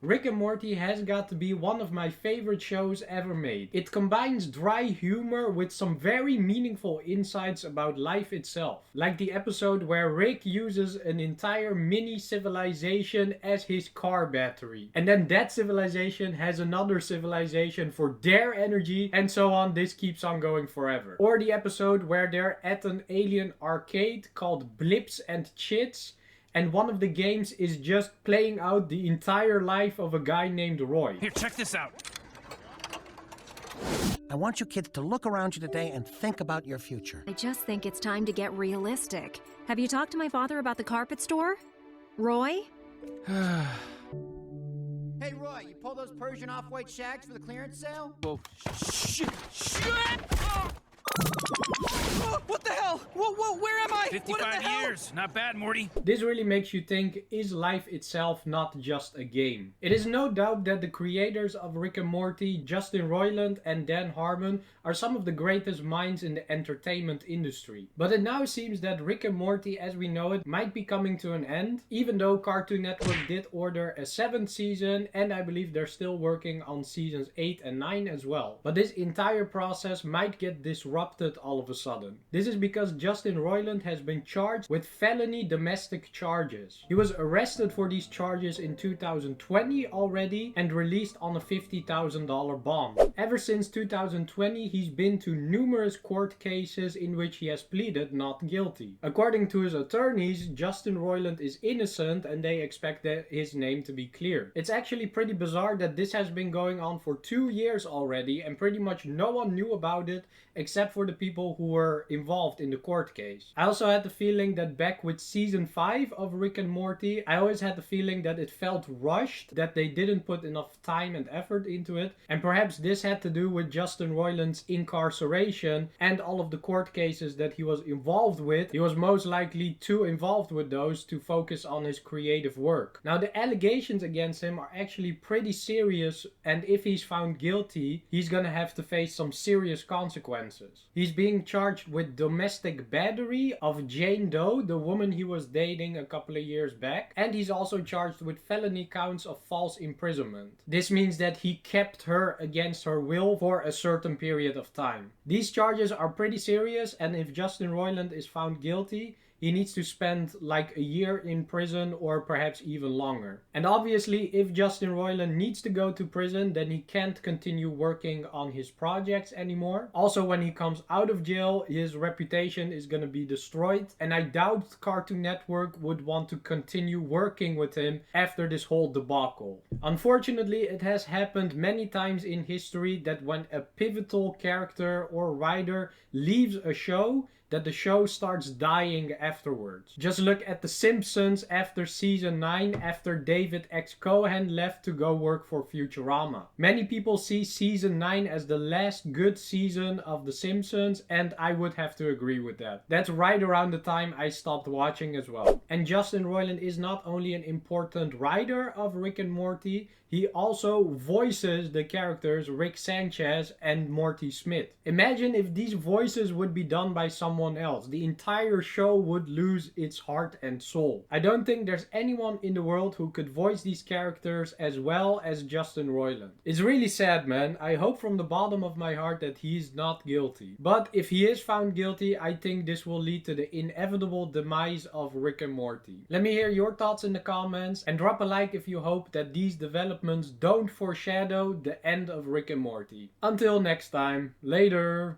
Rick and Morty has got to be one of my favorite shows ever made. It combines dry humor with some very meaningful insights about life itself. Like the episode where Rick uses an entire mini civilization as his car battery. And then that civilization has another civilization for their energy, and so on. This keeps on going forever. Or the episode where they're at an alien arcade called Blips and Chits, and one of the games is just playing out the entire life of a guy named Roy. Here, check this out. I want you kids to look around you today and think about your future. I just think it's time to get realistic. Have you talked to my father about the carpet store? Roy? Hey, Roy, you pull those Persian off-white shags for the clearance sale? Whoa, shit! Oh! Oh, what the hell? Whoa, where am I? 55 years. Not bad, Morty. This really makes you think, is life itself not just a game? It is no doubt that the creators of Rick and Morty, Justin Roiland and Dan Harmon, are some of the greatest minds in the entertainment industry. But it now seems that Rick and Morty as we know it might be coming to an end, even though Cartoon Network did order a 7th season, and I believe they're still working on seasons 8 and 9 as well. But this entire process might get disrupted all of a sudden. This is because Justin Roiland has been charged with felony domestic charges. He was arrested for these charges in 2020 already and released on a $50,000 bond. Ever since 2020, he's been to numerous court cases in which he has pleaded not guilty. According to his attorneys, Justin Roiland is innocent and they expect his name to be cleared. It's actually pretty bizarre that this has been going on for 2 years already and pretty much no one knew about it except for the people who were involved in the court case. I also had the feeling that back with season 5 of Rick and Morty, I always had the feeling that it felt rushed, that they didn't put enough time and effort into it, and perhaps this had to do with Justin Roiland's incarceration and all of the court cases that he was involved with. He was most likely too involved with those to focus on his creative work. Now the allegations against him are actually pretty serious, and if he's found guilty, he's gonna have to face some serious consequences. He's being charged with domestic battery of Jane Doe, the woman he was dating a couple of years back, and he's also charged with felony counts of false imprisonment. This means that he kept her against her will for a certain period of time. These charges are pretty serious, and if Justin Roiland is found guilty, he needs to spend like a year in prison or perhaps even longer. And obviously, if Justin Roiland needs to go to prison, then he can't continue working on his projects anymore. Also, when he comes out of jail, his reputation is gonna be destroyed. And I doubt Cartoon Network would want to continue working with him after this whole debacle. Unfortunately, it has happened many times in history that when a pivotal character or writer leaves a show, that the show starts dying afterwards. Just look at The Simpsons after season 9, after David X. Cohen left to go work for Futurama. Many people see season 9 as the last good season of The Simpsons, and I would have to agree with that. That's right around the time I stopped watching as well. And Justin Roiland is not only an important writer of Rick and Morty, he also voices the characters Rick Sanchez and Morty Smith. Imagine if these voices would be done by someone else. The entire show would lose its heart and soul. I don't think there's anyone in the world who could voice these characters as well as Justin Roiland. It's really sad, man. I hope from the bottom of my heart that he's not guilty. But if he is found guilty, I think this will lead to the inevitable demise of Rick and Morty. Let me hear your thoughts in the comments and drop a like if you hope that these developments don't foreshadow the end of Rick and Morty. Until next time, later!